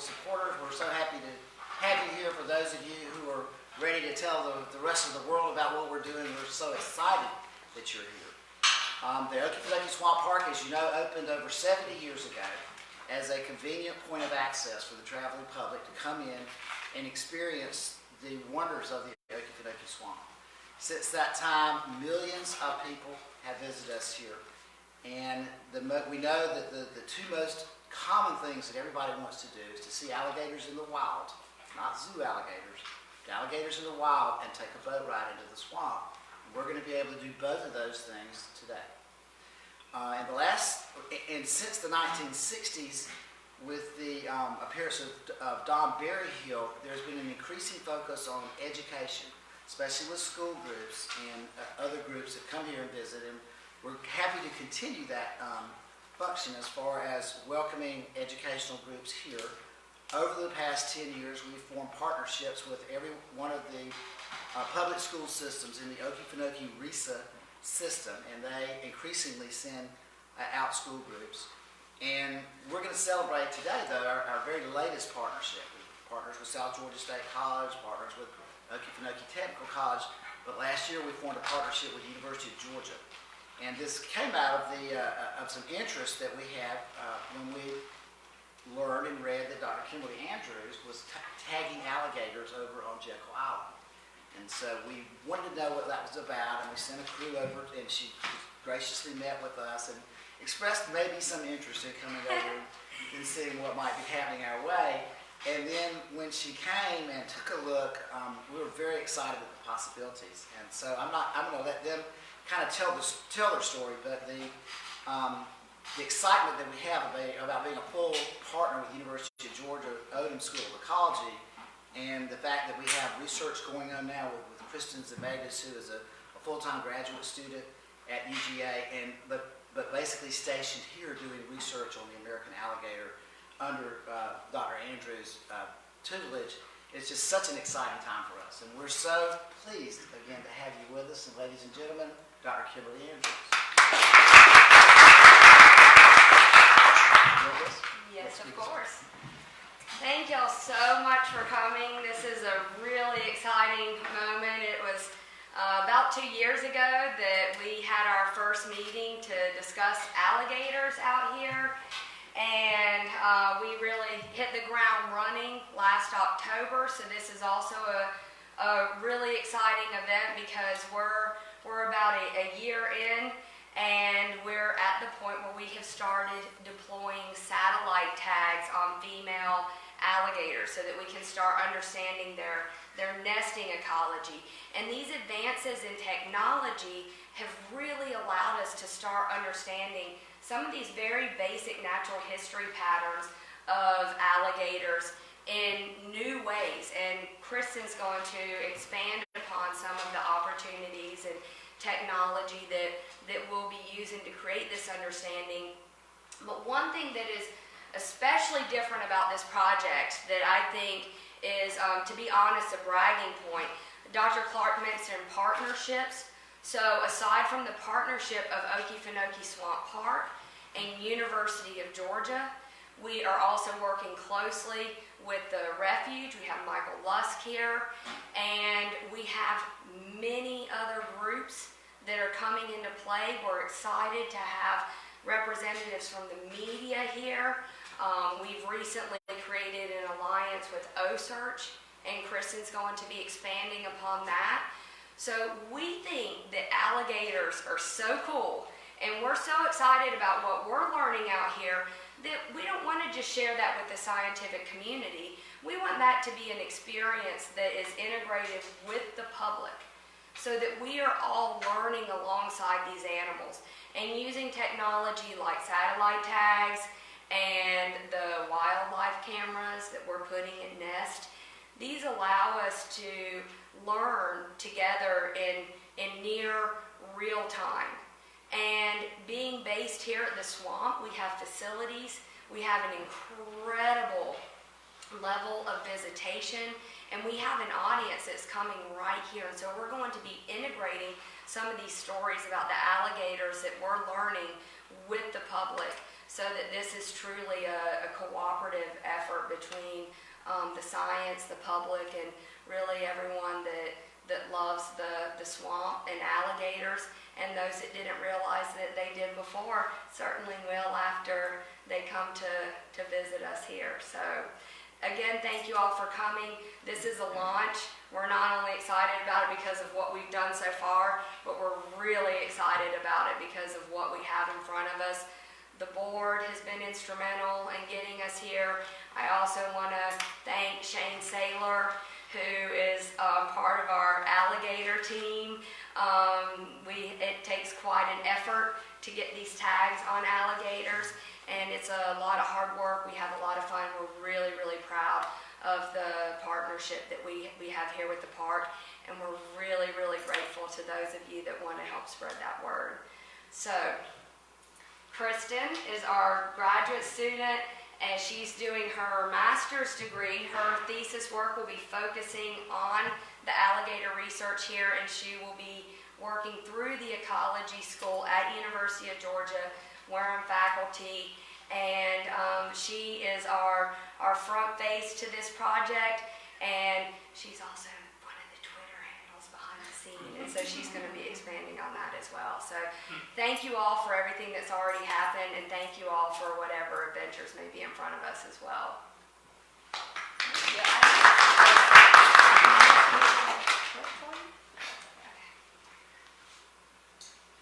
supporters. We're so happy to have you here. For those of you who are ready to tell the rest of the world about what we're doing, we're so excited that you're here. The Okefenokee Swamp Park, as you know, opened over 70 years ago as a convenient point of access for the traveling public to come in and experience the wonders of the Okefenokee Swamp. Since that time, millions of people have visited us here. And we know that the two most common things that everybody wants to do is to see alligators in the wild, not zoo alligators, but alligators in the wild, and take a boat ride into the swamp. And we're going to be able to do both of those things today. And since the 1960s, with the appearance of Don Berryhill, there's been an increasing focus on education, especially with school groups and other groups that come here and visit. And we're happy to continue that function as far as welcoming educational groups here. Over the past 10 years, we've formed partnerships with every one of the public school systems in the Okefenokee RESA system, and they increasingly send out school groups. And we're going to celebrate today, though, our very latest partnership. We're partners with South Georgia State College, partners with Okefenokee Technical College, but last year we formed a partnership with the University of Georgia. And this came out of some interest that we had when we learned and read that Dr. Kimberly Andrews was tagging alligators over on Jekyll Island. And so we wanted to know what that was about, and we sent a crew over, and she graciously met with us and expressed maybe some interest in coming over and seeing what might be happening our way. And then when she came and took a look, we were very excited at the possibilities. And so I'm going to let them kind of tell their story, but the excitement that we have about being a full partner with the University of Georgia Odum School of Ecology, and the fact that we have research going on now with Kristen Zemegas, who is a full-time graduate student at UGA, but basically stationed here doing research on the American alligator under Dr. Andrews' tutelage. It's just such an exciting time for us, and we're so pleased again to have you with us. And ladies and gentlemen, Dr. Kimberly Andrews. Yes, of course. Thank y'all so much for coming. This is a really exciting moment. It was about 2 years ago that we had our first meeting to discuss alligators out here, and we really hit the ground running last October. So this is also a really exciting event because we're about a year in, and we're at the point where we have started deploying satellite tags on female alligators so that we can start understanding their nesting ecology. And these advances in technology have really allowed us to start understanding some of these very basic natural history patterns of alligators in new ways. And Kristen's going to expand upon some of the opportunities and technology that we'll be using to create this understanding. But one thing that is especially different about this project that I think is, to be honest, a bragging point. Dr. Clark mentioned partnerships. So aside from the partnership of Okefenokee Swamp Park and University of Georgia, we are also working closely with the Refuge. We have Michael Lusk here, and we have many other groups that are coming into play. We're excited to have representatives from the media here. We've recently created an alliance with OSearch, and Kristen's going to be expanding upon that. So we think that alligators are so cool, and we're so excited about what we're learning out here that we don't want to just share that with the scientific community. We want that to be an experience that is integrated with the public so that we are all learning alongside these animals and using technology like satellite tags and the wildlife cameras that we're putting in Nest. These allow us to learn together in near real time. And being based here at the swamp, we have facilities, we have an incredible level of visitation, and we have an audience that's coming right here. And so we're going to be integrating some of these stories about the alligators that we're learning with the public, so that this is truly a cooperative effort between the science, the public, and really everyone that loves the swamp and alligators, and those that didn't realize that they did before certainly will after they come to visit us here. So again, thank you all for coming. This is a launch. We're not only excited about it because of what we've done so far, but we're really excited about it because of what we have in front of us. The board has been instrumental in getting us here. I also want to thank Shane Saylor, who is part of our alligator team. It takes quite an effort to get these tags on alligators, and it's a lot of hard work. We have a lot of fun. We're really, really proud of the partnership that we have here with the park, and we're really, really grateful to those of you that want to help spread that word. So, Kristen is our graduate student, and she's doing her master's degree. Her thesis work will be focusing on the alligator research here, and she will be working through the ecology school at University of Georgia, where I'm faculty, and she is our front face to this project, and she's also one of the Twitter handles behind the scene, and so she's going to be expanding on that as well. So thank you all for everything that's already happened, and thank you all for whatever adventures may be in front of us as well.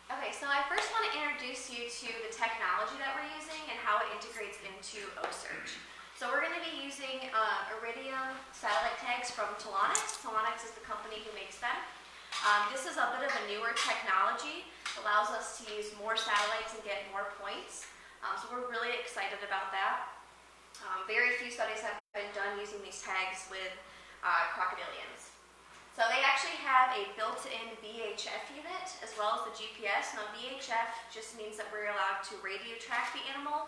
Okay, so I first want to introduce you to the technology that we're using and how it integrates into OSearch. So we're going to be using Iridium satellite tags from Telonix. Telonix is the company who makes them. This is a bit of a newer technology. It allows us to use more satellites and get more points. So we're really excited about that. Very few studies have been done using these tags with crocodilians. So they actually have a built-in VHF unit as well as the GPS. Now VHF just means that we're allowed to radio track the animal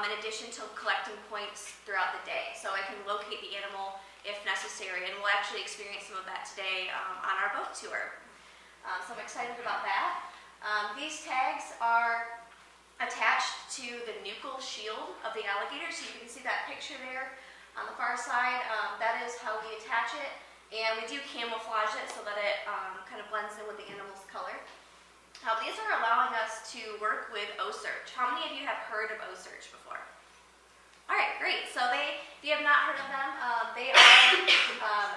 in addition to collecting points throughout the day. So I can locate the animal if necessary, and we'll actually experience some of that today on our boat tour. So I'm excited about that. These tags are attached to the nuchal shield of the alligator, so you can see that picture there on the far side. That is how we attach it. And we do camouflage it so that it kind of blends in with the animal's color. These are allowing us to work with OSearch. How many of you have heard of OSearch before? All right, great. So if you have not heard of them, they are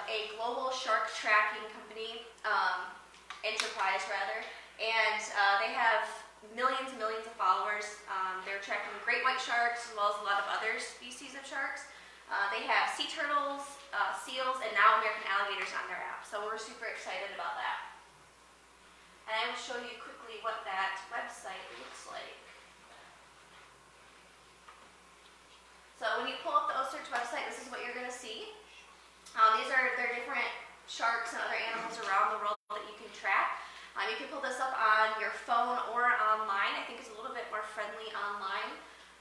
a global shark tracking company, enterprise rather, and they have millions and millions of followers. They're tracking great white sharks as well as a lot of other species of sharks. They have sea turtles, seals, and now American alligators on their app. So we're super excited about that. And I will show you quickly what that website looks like. So when you pull up the OSearch website, this is what you're going to see. These are their different sharks and other animals around the world that you can track. You can pull this up on your phone or online. I think it's a little bit more friendly online.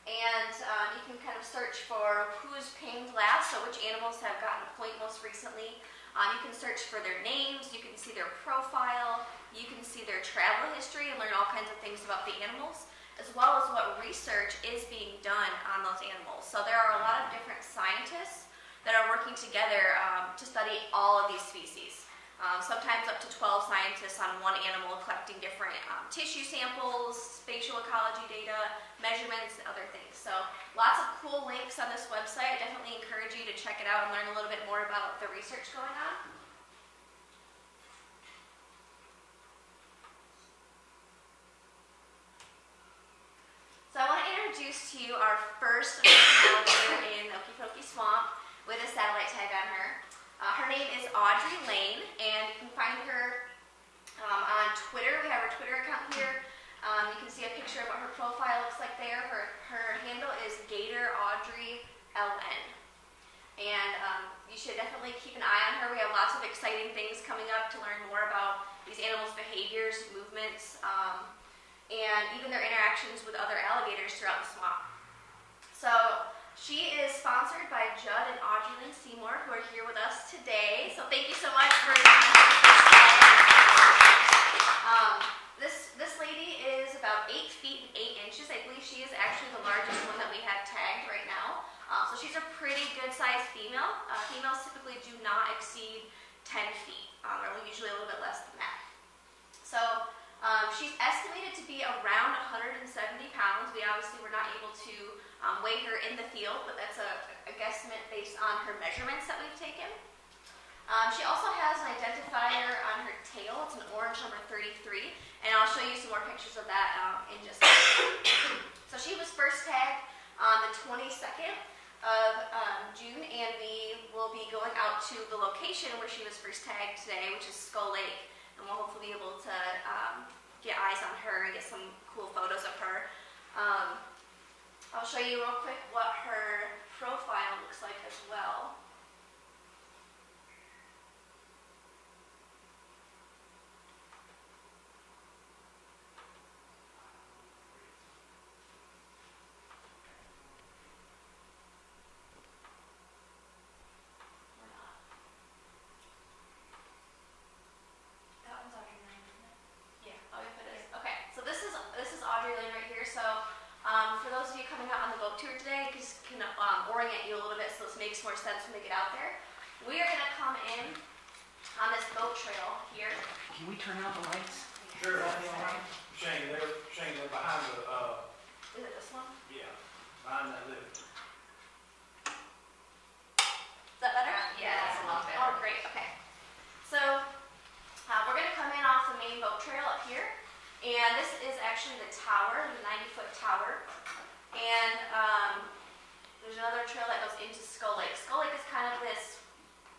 And you can kind of search for who's pinged last, so which animals have gotten a point most recently. You can search for their names, you can see their profile, you can see their travel history and learn all kinds of things about the animals, as well as what research is being done on those animals. So there are a lot of different scientists that are working together to study all of these species. Sometimes up to 12 scientists on one animal collecting different tissue samples, spatial ecology data, measurements, and other things. So lots of cool links on this website. I definitely encourage you to check it out and learn a little bit more about the research going on. So I want to introduce to you our first alligator in the Okefenokee Swamp with a satellite tag on her. Her name is Audrey Lane, and you can find her on Twitter. We have her Twitter account here. You can see a picture of what her profile looks like there. Her handle is Gator Audrey LN. And you should definitely keep an eye on her. We have lots of exciting things coming up to learn more about these animals' behaviors, movements, and even their interactions with other alligators throughout the swamp. So she is sponsored by Judd and Audrey Lynn Seymour, who are here with us today. So thank you so much for this lady is about 8 feet and 8 inches. I believe she is actually the largest one that we have tagged right now. So she's a pretty a good sized female. Females typically do not exceed 10 feet, or usually a little bit less than that. So she's estimated to be around 170 pounds. We obviously were not able to weigh her in the field, but that's a guesstimate based on her measurements that we've taken. She also has an identifier on her tail. It's an orange number 33, and I'll show you some more pictures of that in just a minute. So she was first tagged on the 22nd of June, and we will be going out to the location where she was first tagged today, which is Skull Lake, and we'll hopefully be able to get eyes on her and get some cool photos of her. I'll show you real quick what her profile looks like as well. Orient you a little bit so this makes more sense when we get out there. We are going to come in on this boat trail here. Can we turn out the lights? Sure. Shane, they're behind the, Is it this one? yeah, behind that lift. Is that better? Yeah, that's a lot better. Oh, great. Okay. So we're going to come in off the main boat trail up here. And this is actually the tower, the 90-foot tower. And there's another trail that goes into Skull Lake. Skull Lake is kind of this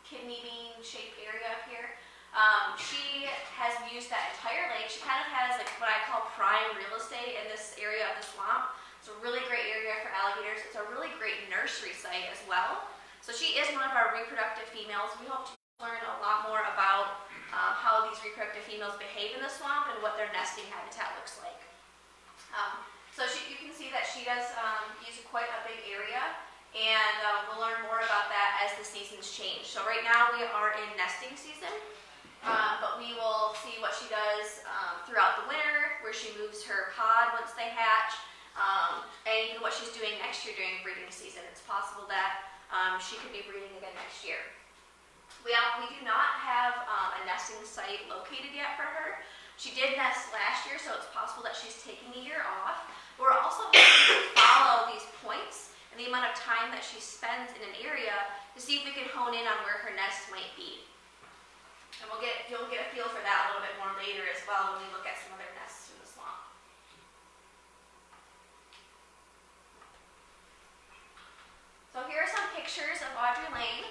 kidney bean shaped area up here. She has used that entire lake. She kind of has like what I call prime real estate in this area of the swamp. It's a really great area for alligators. It's a really great nursery site as well. So she is one of our reproductive females. We hope to learn a lot more about how these reproductive females behave in the swamp and what their nesting habitat looks like. So you can see that she does use quite a big area, and we'll learn more about that as the seasons change. So right now we are in nesting season, but we will see what she does throughout the winter, where she moves her pod once they hatch, and even what she's doing next year during breeding season. It's possible that she could be breeding again next year. We do not have a nesting site located yet for her. She did nest last year, so it's possible that she's taking a year off. We're also going to follow these points and the amount of time that she spends in an area to see if we can hone in on where her nest might be. And you'll get a feel for that a little bit more later as well when we look at some other nests in the swamp. So here are some pictures of Audrey Lane.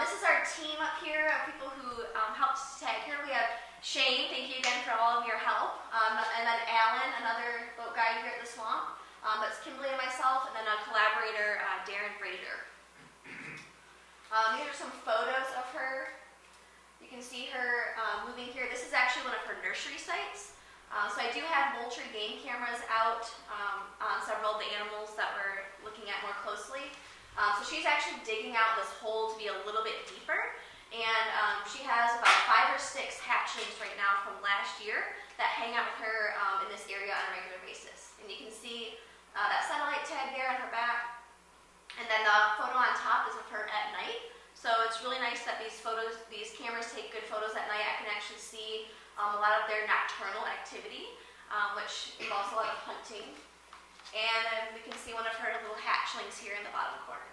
This is our team up here of people who helped us tag her. We have Shane, thank you again for all of your help. And then Alan, another boat guide here at the swamp. That's Kimberly and myself, and then a collaborator, Darren Fraser. These are some photos of her. You can see her moving here. This is actually one of her nursery sites. So I do have Moultrie game cameras out on several of the animals that we're looking at more closely. So she's actually digging out this hole to be a little bit deeper. And she has about 5 or 6 hatchlings right now from last year that hang out with her in this area on a regular basis. And you can see that satellite tag there on her back. And then the photo on top is of her at night. So it's really nice that these cameras take good photos at night. I can actually see a lot of their nocturnal activity, which involves a lot of hunting. And we can see one of her little hatchlings here in the bottom corner.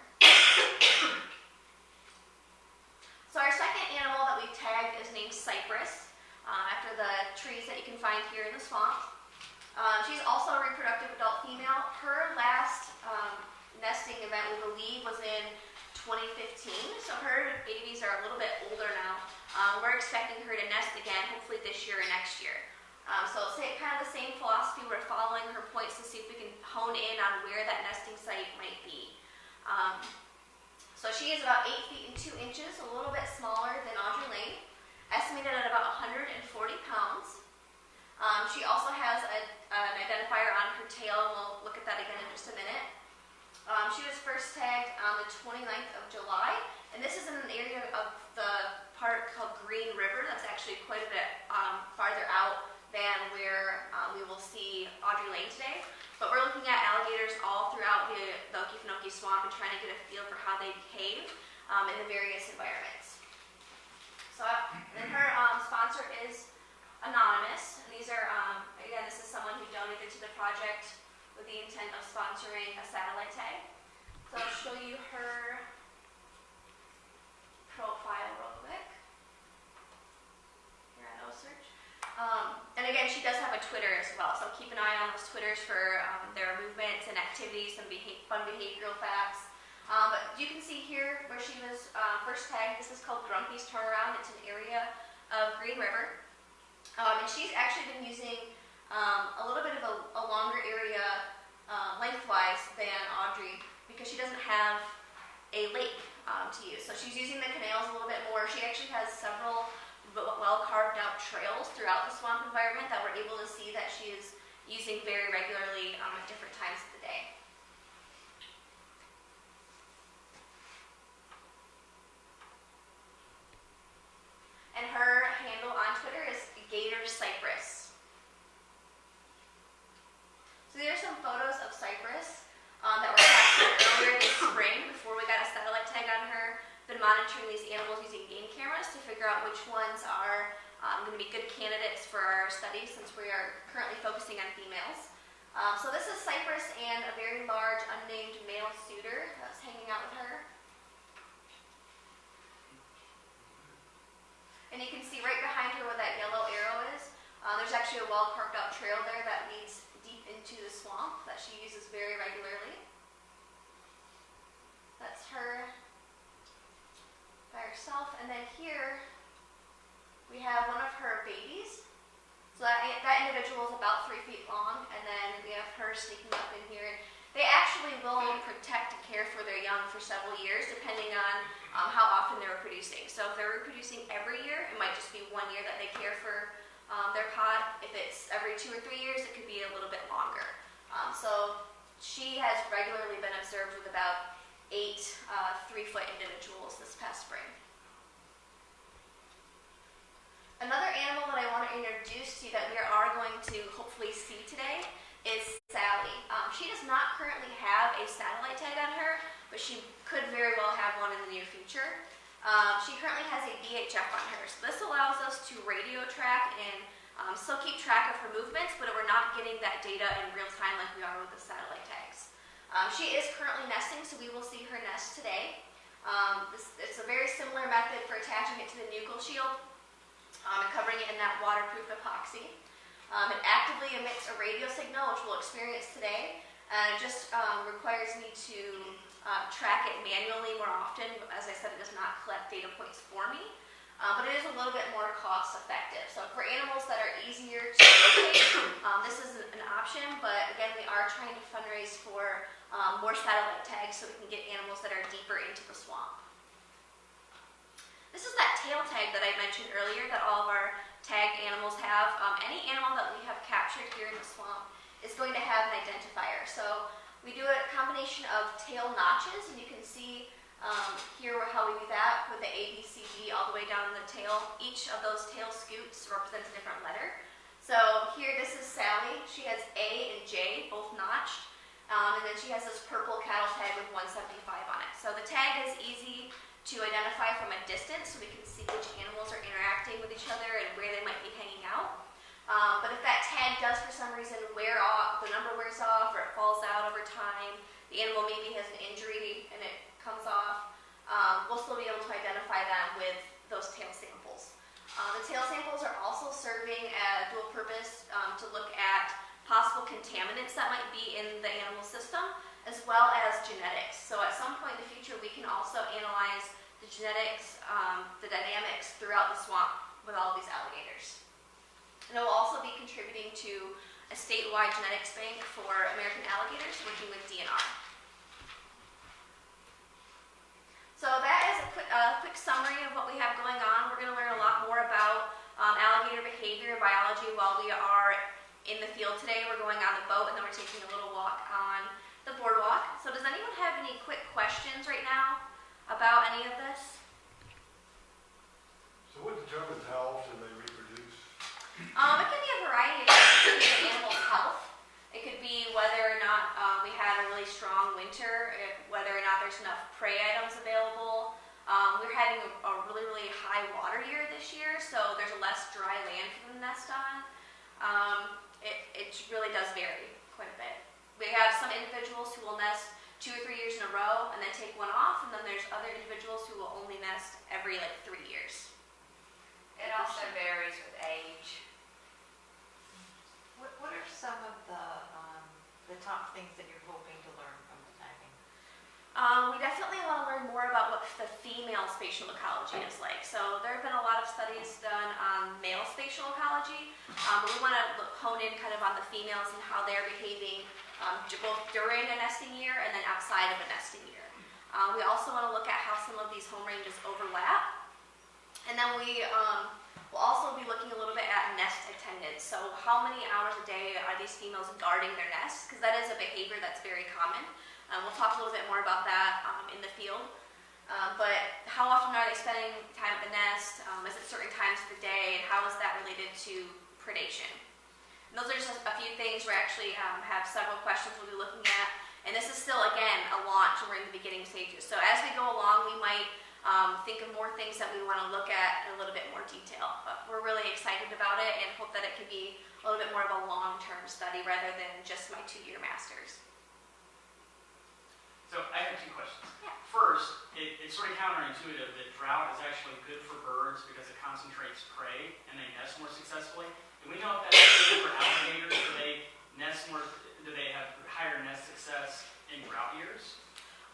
So our second animal that we tagged is named Cypress, after the trees that you can find here in the swamp. She's also a reproductive adult female. Her last nesting event, we believe, was in 2015, so her babies are a little bit older now. We're expecting her to nest again, hopefully this year or next year. So it's kind of the same philosophy. We're following her points to see if we can hone in on where that nesting site might be. So she is about 8 feet and 2 inches, a little bit smaller than Audrey Lane, estimated at about 140 pounds. She also has an identifier on her tail, and we'll look at that again in just a minute. She was first tagged on the 29th of July, and this is in an area of the park called Green River. That's actually quite a bit farther out than where we will see Audrey Lane today. But we're looking at alligators all throughout the Okefenokee swamp and trying to get a feel for how they behave in the various environments. So, and her sponsor is anonymous. And these are, again, this is someone who donated to the project with the intent of sponsoring a satellite tag. So I'll show you her profile real quick here on OSearch. And again, she does have a Twitter as well, so keep an eye on those Twitters for their movements and activities, some fun behavioral facts. But you can see here where she was first tagged. This is called Grumpy's Turnaround. It's an area of Green River. And she's actually been using a little bit of a longer area lengthwise than Audrey because she doesn't have a lake to use. So she's using the canals a little bit more. She actually has several well carved out trails throughout the swamp environment that we're able to see that she is using very regularly at different times of the day. And her handle on Twitter is Gator Cypress. So these are some photos of Cypress that were captured earlier this spring before we got a satellite tag on her. Been monitoring these animals using game cameras to figure out which ones are going to be good candidates for our study since we are currently focusing on females. So this is Cypress and a very large unnamed male suitor that's hanging out with her. And you can see right behind her where that yellow arrow is, there's actually a well carved out trail there that leads deep into the swamp that she uses very regularly. That's her by herself. And then here we have one of her babies. So that individual is about 3 feet long, and then we have her sneaking up in here. And they actually will protect and care for their young for several years, depending on how often they're reproducing. So if they're reproducing every year, it might just be 1 year that they care for their pod. If it's every 2 or 3 years, it could be a little bit longer. So she has regularly been observed with about 8 3-foot individuals this past spring. Another animal that I want to introduce to you that we are going to hopefully see today is Sally. She does not currently have a satellite tag on her, but she could very well have one in the near future. She currently has a VHF on her, so this allows us to radio track and still keep track of her movements, but we're not getting that data in real time like we are with the satellite tags. She is currently nesting, so we will see her nest today. It's a very similar method for attaching it to the nuchal shield and covering it in that waterproof epoxy. It actively emits a radio signal, which we'll experience today, and it just requires me to track it manually more often. As I said, it does not collect data points for me, but it is a little bit more cost effective. So for animals that are easier to locate, this is an option, but again, we are trying to fundraise for more satellite tags so we can get animals that are deeper into the swamp. This is that tail tag that I mentioned earlier that all of our tagged animals have. Any animal that we have captured here in the swamp is going to have an identifier. So we do a combination of tail notches, and you can see here how we do that with the A, B, C, D all the way down the tail. Each of those tail scoots represents a different letter. So here, this is Sally. She has A and J, both notched. And then she has this purple cattle tag with 175 on it. So the tag is easy to identify from a distance, so we can see which animals are interacting with each other and where they might be hanging out. But if that tag does for some reason wear off, the number wears off, or it falls out over time, the animal maybe has an injury and it comes off, we'll still be able to identify that with those tail samples. The tail samples are also serving a dual purpose to look at possible contaminants that might be in the animal system, as well as genetics. So at some point in the future, we can also analyze the genetics, the dynamics throughout the swamp with all of these alligators. And it will also be contributing to a statewide genetics bank for American alligators, working with DNR. So that is a quick summary of what we have going on. We're going to learn a lot more about alligator behavior and biology while we are in the field today. We're going on the boat, and then we're taking a little walk on the boardwalk. So does anyone have any quick questions right now about any of this? So what determines how often they reproduce? It can be a variety of things. It could be the animal's health. It could be whether or high water year this year, so there's less dry land for them to nest on. It really does vary quite a bit. We have some individuals who will nest 2 or 3 years in a row and then take one off, and then there's other individuals who will only nest every 3 years. It also varies with age. What are some of the top things that you're hoping to learn from the tagging? We definitely want to learn more about what the female spatial ecology is like. So there have been a lot of studies done on male spatial ecology, but we want to hone in kind of on the females and how they're behaving both during a nesting year and then outside of a nesting year. We also want to look at how some of these home ranges overlap. And then we'll also be looking a little bit at nest attendance. So how many hours a day are these females guarding their nests? Because that is a behavior that's very common. We'll talk a little bit more about that in the field. But how often are they spending time at the nest? Is it certain times of the day? And how is that related to predation? And those are just a few things. We actually have several questions we'll be looking at. And this is still, again, a launch, and we're in the beginning stages. So as we go along, we might think of more things that we want to look at in a little bit more detail. But we're really excited about it and hope that it can be a little bit more of a long-term study rather than just my 2-year master's. So I have 2 questions. Yeah. First, it's sort of counterintuitive that drought is actually good for birds because it concentrates prey and they nest more successfully. Do we know if that's true for alligators? Do they nest more? Do they have higher nest success in drought years?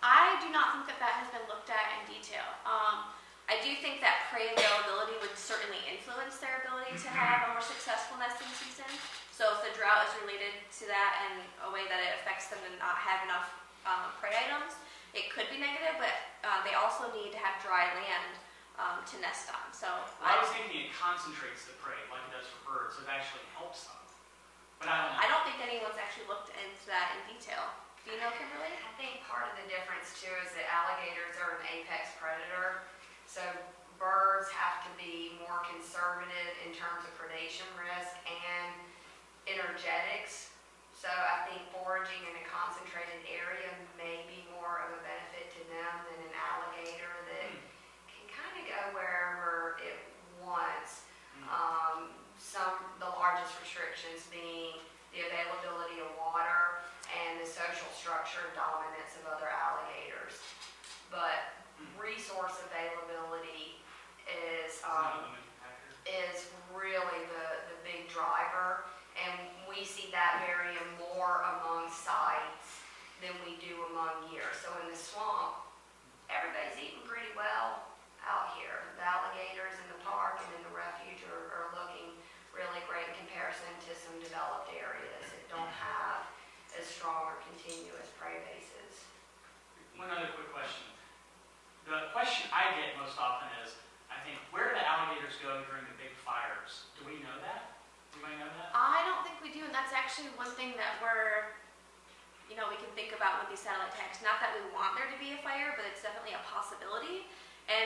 I do not think that has been looked at in detail. I do think that prey availability would certainly influence their ability to have a more successful nesting season. So if the drought is related to that and a way that it affects them to not have enough prey items, it could be negative, but they also need to have dry land to nest on. So I was thinking it concentrates the prey like it does for birds, so it actually helps them. But I don't think anyone's actually looked into that in detail. Do you know, Kimberly? I think part of the difference too is that alligators are an apex predator. So birds have to be more conservative in terms of predation risk and energetics. So I think foraging in a concentrated area may be more of a benefit to them than an alligator that can kind of go wherever it wants. The largest restrictions being the availability of water and the social structure and dominance of other alligators. But resource availability is really the big driver, and we see that varying more among sites than we do among years. So in the swamp, everybody's eating pretty well out here. The alligators in the park and in the refuge are looking really great in comparison to some developed areas that don't have as strong or continuous prey bases. One other quick question. The question I get most often is, I think, where do the alligators go during the big fires? Do we know that? Anybody know that? I don't think we do, and that's actually one thing that we can think about with these satellite tags. Not that we want there to be a fire, but it's definitely a possibility. And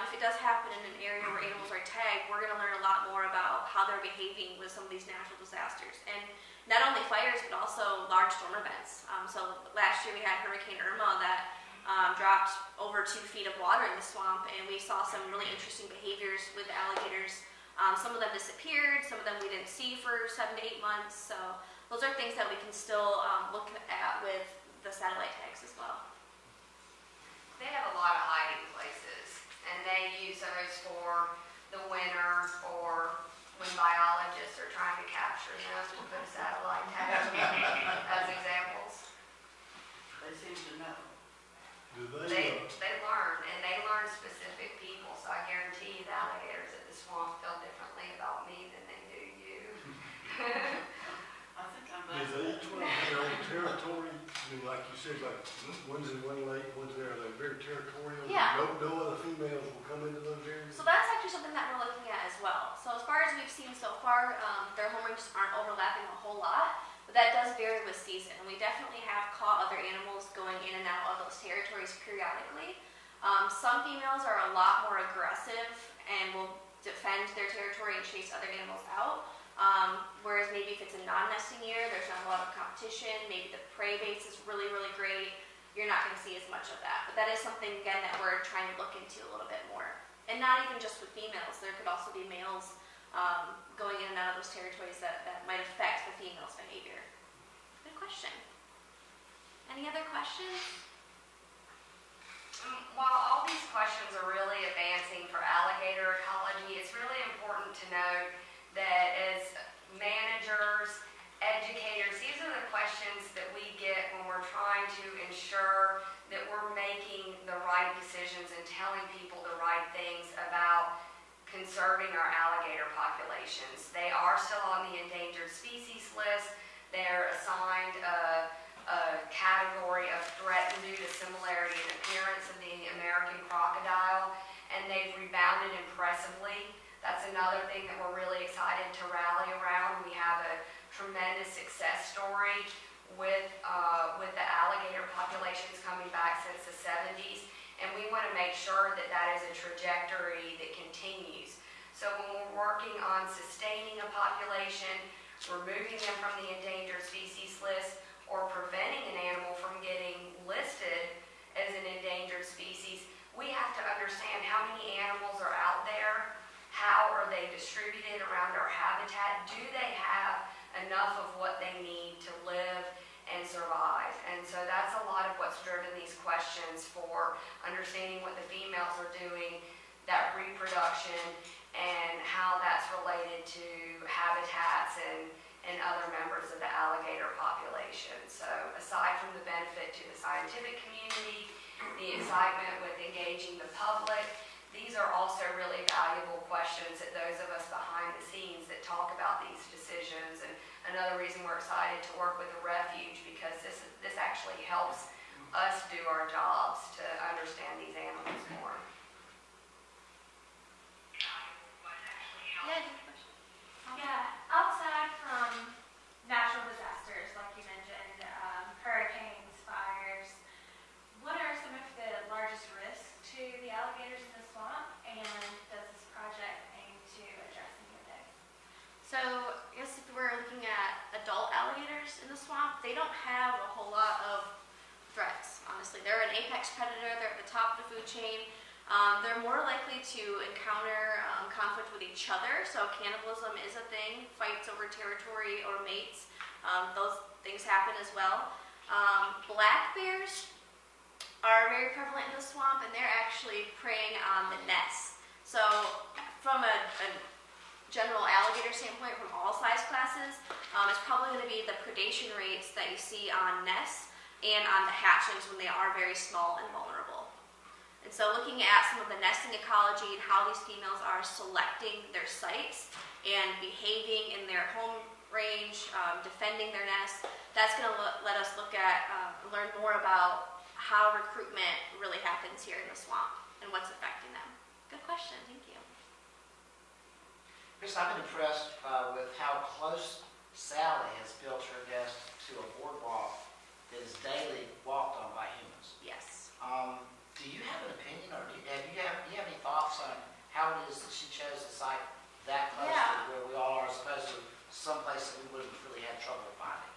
if it does happen in an area where animals are tagged, we're going to learn a lot more about how they're behaving with some of these natural disasters. And not only fires, but also large storm events. So last year we had Hurricane Irma that dropped over 2 feet of water in the swamp, and we saw some really interesting behaviors with alligators. Some of them disappeared, some of them we didn't see for 7 to 8 months. So those are things that we can still look at with the satellite tags as well. They have a lot of hiding places, and they use those for the winter or when biologists are trying to capture them to put a satellite tag as examples. They seem to know. Do They learn, and they learn specific people, so I guarantee you the alligators at the swamp feel differently about me than they do you. I think I'm do they each one have their own territory? I mean, like you said, like one's in one lake, one's there, are they very territorial? Yeah. No other females will come into those areas? So that's actually something that we're looking at as well. So as far as we've seen so far, their home ranges aren't overlapping a whole lot, but that does vary with season. And we definitely have caught other animals going in and out of those territories periodically. Some females are a lot more aggressive and will defend their territory and chase other animals out. Whereas maybe if it's a non-nesting year, there's not a lot of competition, maybe the prey base is really, really great, you're not going to see as much of that. But that is something, again, that we're trying to look into a little bit more. And not even just with females, there could also be males going in and out of those territories that might affect the female's behavior. Good question. Any other questions? While all these questions are really advancing for alligator ecology, it's really important to note that as managers, educators, these are the questions that we get when we're trying to ensure that we're making the right decisions and telling people the right things about conserving our alligator populations. They are still on the endangered species list. They're assigned a category of threat due to similarity in appearance of the American crocodile, and they've rebounded impressively. That's another thing that we're really excited to rally around. We have a tremendous success story with the alligator populations coming back since the 70s, and we want to make sure that that is a trajectory that continues. So when we're working on sustaining a population, removing them from the endangered species list, or preventing an animal from getting listed as an endangered species, we have to understand how many animals are out there, how are they distributed around our habitat, do they have enough of what they need to live and survive. And so that's a lot of what's driven these questions for understanding what the females are doing, that reproduction, and how that's related to habitats and other members of the alligator population. So aside from the benefit to the scientific community, the excitement with engaging the public, these are also really valuable questions that those of us behind the scenes that talk about these decisions. And another reason we're excited to work with the refuge, because this actually helps us do our jobs to understand these animals more. Yeah, good question. Yeah, outside from natural disasters, like you mentioned, hurricanes, fires, what are some of the largest risks to the alligators in the swamp, and does this project aim to address any of those? So, I guess if we're looking at adult alligators in the swamp, they don't have a whole lot of threats, honestly. They're an apex predator, they're at the top of the food chain. They're more likely to encounter conflict with each other, so cannibalism is a thing, fights over territory or mates, those things happen as well. Black bears are very prevalent in the swamp, and they're actually preying on the nests. So from a general alligator standpoint, from all size classes, it's probably going to be the predation rates that you see on nests and on the hatchlings when they are very small and vulnerable. And so looking at some of the nesting ecology and how these females are selecting their sites and behaving in their home range, defending their nests, that's going to let us look at, learn more about how recruitment really happens here in the swamp and what's affecting them. Good question, thank you. Chris, I've been impressed with how close Sally has built her nest to a boardwalk that is daily walked on by humans. Yes. Do you have an opinion, or do you have any thoughts on how it is that she chose a site that close to where we all are, as opposed to someplace that we wouldn't really have trouble finding?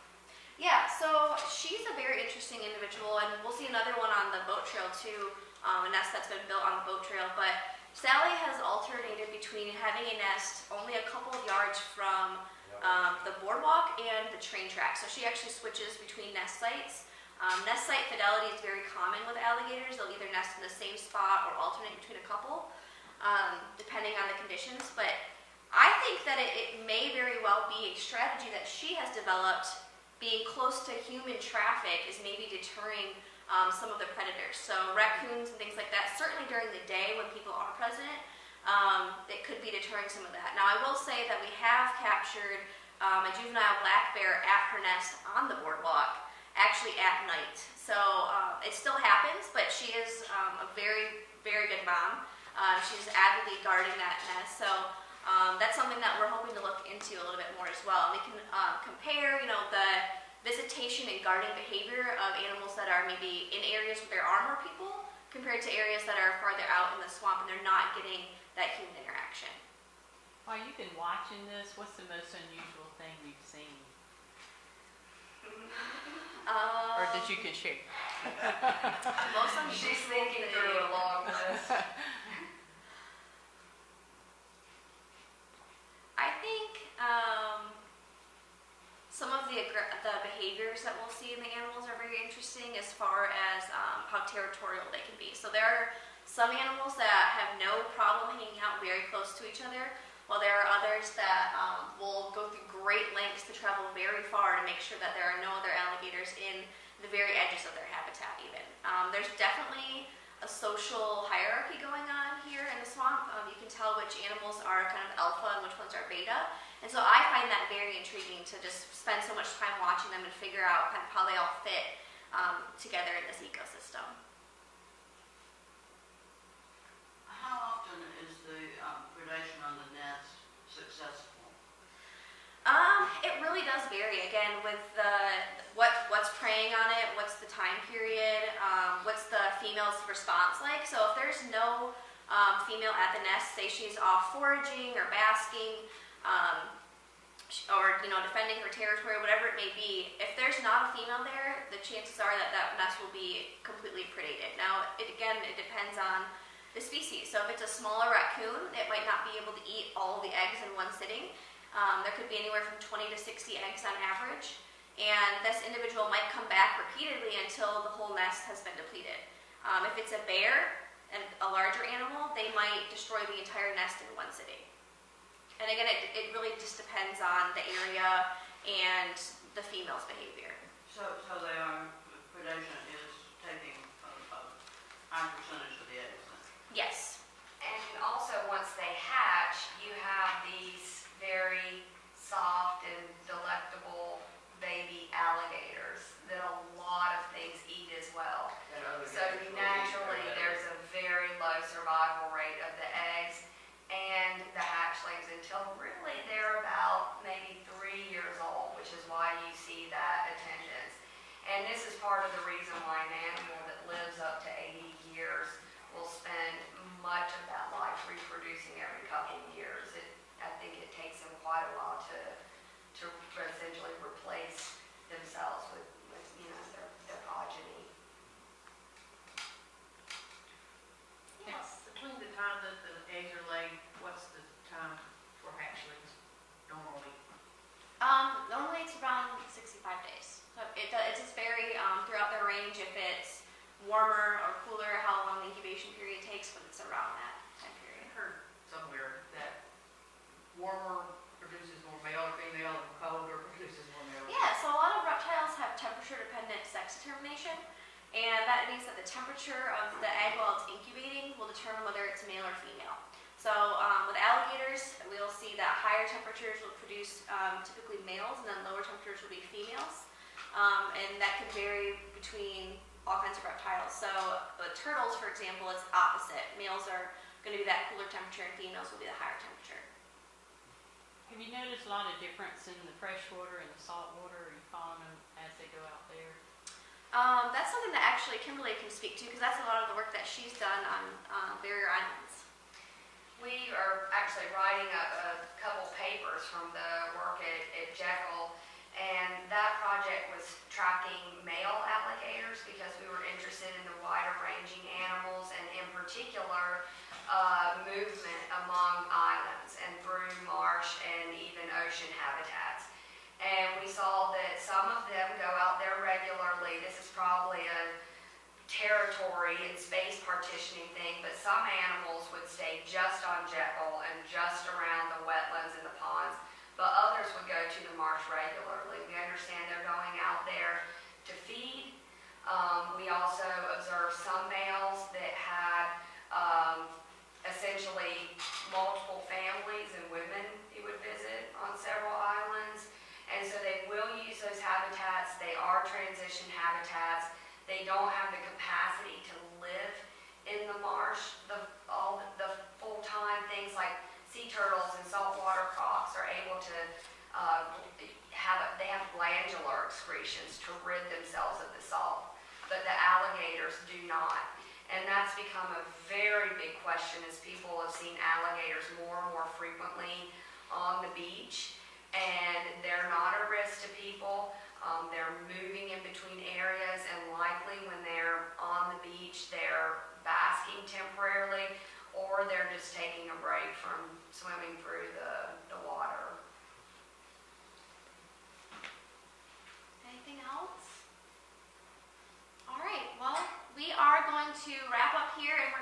Yeah, so she's a very interesting individual, and we'll see another one on the boat trail too, a nest that's been built on the boat trail. But Sally has alternated between having a nest only a couple of yards from the boardwalk and the train track. So she actually switches between nest sites. Nest site fidelity is very common with alligators. They'll either nest in the same spot or alternate between a couple, depending on the conditions. But I think that it may very well be a strategy that she has developed. Being close to human traffic is maybe deterring some of the predators. So raccoons and things like that, certainly during the day when people are present, it could be deterring some of that. Now I will say that we have captured a juvenile black bear at her nest on the boardwalk, actually at night. So it still happens, but she is a very, very good mom. She's avidly guarding that nest. So that's something that we're hoping to look into a little bit more as well. We can compare, the visitation and guarding behavior of animals that are maybe in areas where there are more people compared to areas that are farther out in the swamp and they're not getting that human interaction. While you've been watching this, what's the most unusual thing you've seen? Or that you could share? Most unusual She's thinking thing. through a long list. behaviors that we'll see in the animals are very interesting as far as how territorial they can be. So there are some animals that have no problem hanging out very close to each other, while there are others that will go through great lengths to travel very far to make sure that there are no other alligators in the very edges of their habitat even. There's definitely a social hierarchy going on here in the swamp. You can tell which animals are kind of alpha and which ones are beta. And so I find that very intriguing to just spend so much time watching them and figure out kind of how they all fit together in this ecosystem. How often is the predation on the nest successful? It really does vary. Again, with what's preying on it, what's the time period, what's the female's response like. So if there's no female at the nest, say she's off foraging or basking, or defending her territory, whatever it may be, if there's not a female there, the chances are that that nest will be completely predated. Now, it depends on the species. So if it's a smaller raccoon, it might not be able to eat all the eggs in one sitting. There could be anywhere from 20 to 60 eggs on average, and this individual might come back repeatedly until the whole nest has been depleted. If it's a bear and a larger animal, they might destroy the entire nest in one sitting. And again, it really just depends on the area and the female's behavior. So they are, predation is taking a high percentage of the eggs then? Yes. And also, once they hatch, you have these very soft and delectable baby alligators that a lot of things eat as well. So naturally, there's a very low survival rate of the eggs and the hatchlings until really they're about maybe 3 years old, which is why you see that attendance. And this is part of the reason why an animal that lives up to 80 years will spend much of that life reproducing every couple of years. I think it takes them quite a while to essentially replace themselves with their progeny. Yes. Between the time that the eggs are laid, what's the time for hatchlings normally? Normally it's around 65 days. So it just vary throughout their range if it's warmer or cooler, how long the incubation period takes, but it's around that time period. I heard somewhere that warmer produces more male or female and colder produces more male. Yeah, so a lot of reptiles have temperature-dependent sex determination, and that means that the temperature of the egg while it's incubating will determine whether it's male or female. So with alligators, we'll see that higher temperatures will produce typically males, and then lower temperatures will be females. And that could vary between all kinds of reptiles. So turtles, for example, is opposite. Males are going to be that cooler temperature, and females will be the higher temperature. Have you noticed a lot of difference in the freshwater and the saltwater? Are you following them as they go out there? That's something that actually Kimberly can speak to, because that's a lot of the work that she's done on barrier islands. We are actually writing a couple papers from the work at Jekyll, and that project was tracking male alligators because we were interested in the wider ranging animals and in particular movement among islands and through marsh and even ocean habitats. And we saw that some of them go out there regularly. This is probably a territory and space partitioning thing, but some animals would stay just on Jekyll and just around the wetlands and the ponds, but others would go to the marsh regularly. We understand they're going out there to feed. We also observed some males that had essentially multiple families and women he would visit on several islands, and so they will use those habitats. They are transition habitats. They don't have the capacity to live in the marsh all the full-time. Things like sea turtles and saltwater crocs are able to they have glandular excretions to rid themselves of the salt, but the alligators do not. And that's become a very big question as people have seen alligators more and more frequently on the beach, and they're not a risk to people. They're moving in between areas, and likely when they're on the beach, they're basking temporarily, or they're just taking a break from swimming through the water. Anything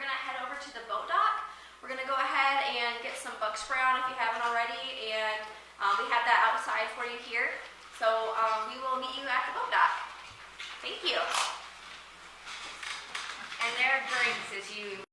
gonna head over to the boat dock. We're gonna go ahead and get some bug spray on if you haven't already, and we have that outside for you here. So we will meet you at the boat dock. Thank you. And there are drinks as you